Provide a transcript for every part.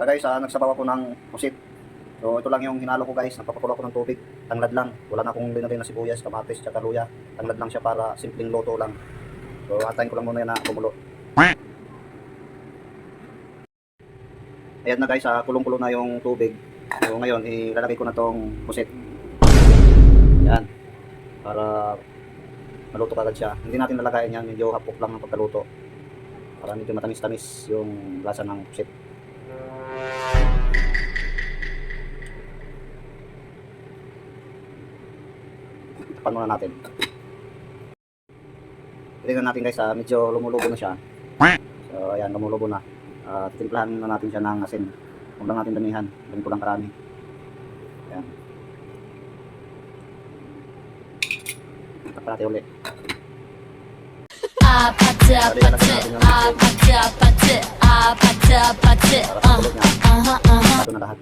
Guys, nagsabaw ako ng pusit. So ito lang yung hinalo ko guys, nagpapakulo ako ng tubig. Tanglad lang, wala na akong linalin na sibuyas, kamatis, tsaka luya. Tanglad lang siya para simpleng luto lang. So antayin ko lang muna yan na kumulo. Ayan na guys, kulong-kulo na yung tubig. So ngayon, ilalagay ko na tong pusit. Yan, para maluto kagad siya. Hindi natin lalagayin yan, medyo hapok lang ang pagkaluto. Para medyo matamis-tamis yung lasa ng pusit. Tapan muna natin. Tingnan natin guys, medyo lumulubo na siya. So ayan, lumulubo na. Timplahan na natin siya ng asin. Huwag lang natin damihan, ganito lang karami. Ayan. Tapan natin ulit. Ito na lahat.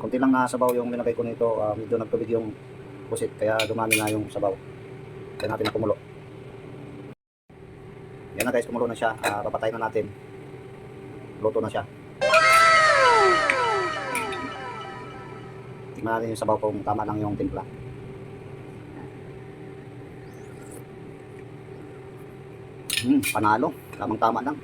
Kunti lang na sabaw yung nilagay ko nito, medyo nagtubig yung pusit kaya dumami na yung sabaw. Kaya natin na kumulo. Yan na guys, kumulo na siya. Papatayin na natin. Luto na siya. Tingnan natin yung sabaw kung tama lang yung timpla. Panalo. Tamang tama lang.